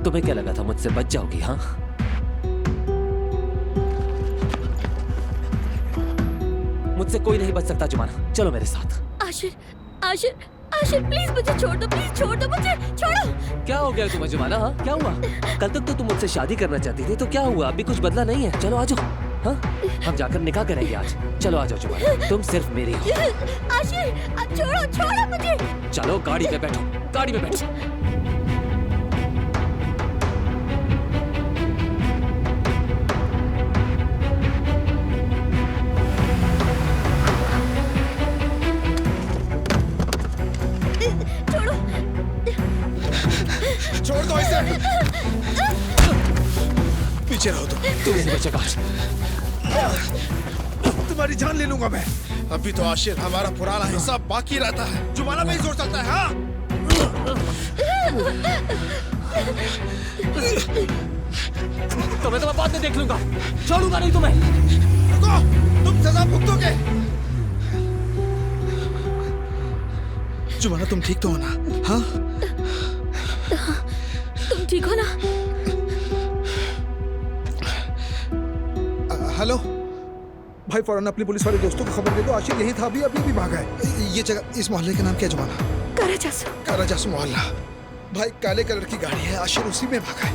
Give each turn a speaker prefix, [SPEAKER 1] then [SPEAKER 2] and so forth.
[SPEAKER 1] तुम्हें क्या लगा था मुझसे बच जाओगी? हाँ, मुझसे कोई नहीं बच सकता जुमाना, चलो मेरे साथ।
[SPEAKER 2] आशिर, आशिर, आशिर प्लीज मुझे छोड़ दो, प्लीज छोड़ दो मुझे, छोड़ो।
[SPEAKER 1] क्या हो गया तुम्हें जुमाना? हाँ, क्या हुआ? कल तक तो तुम मुझसे शादी करना चाहती थी, तो क्या हुआ? अभी कुछ बदला नहीं है? चलो आ जाओ। हाँ, हम जाकर निकाह करेंगे आज। चलो आ जाओ जुमाना, तुम सिर्फ मेरी हो।
[SPEAKER 2] आशिर, छोड़ो, छोड़ो मुझे।
[SPEAKER 1] चलो गाड़ी पे बैठो, गाड़ी पे बैठो।
[SPEAKER 2] छोड़ो।
[SPEAKER 3] छोड़ दो इसे। पीछे रहो तुम
[SPEAKER 1] नहीं बचेगा आज।
[SPEAKER 3] तुम्हारी जान ले लूंगा मैं। अभी तो आशिर हमारा पुराना हिस्सा बाकी रहता है। जुमाना में ही जोर चलता है। हाँ,
[SPEAKER 1] तुम्हें तो मैं बाद में देख लूंगा, छोड़ूंगा नहीं तुम्हें।
[SPEAKER 3] रुको, तुम सजा भुगतोगे। जुमाना तुम ठीक तो हो ना? हाँ,
[SPEAKER 2] तुम ठीक हो ना?
[SPEAKER 3] हेलो भाई, फौरन अपनी पुलिस वाले दोस्तों को खबर दे दो। आशिर यही था, अभी अभी भागा है। ये जगह, इस मोहल्ले का नाम क्या जुमाना?
[SPEAKER 2] कराचासू।
[SPEAKER 3] कराचासू मोहल्ला। भाई काले कलर की गाड़ी है, आशिर उसी में भागा है।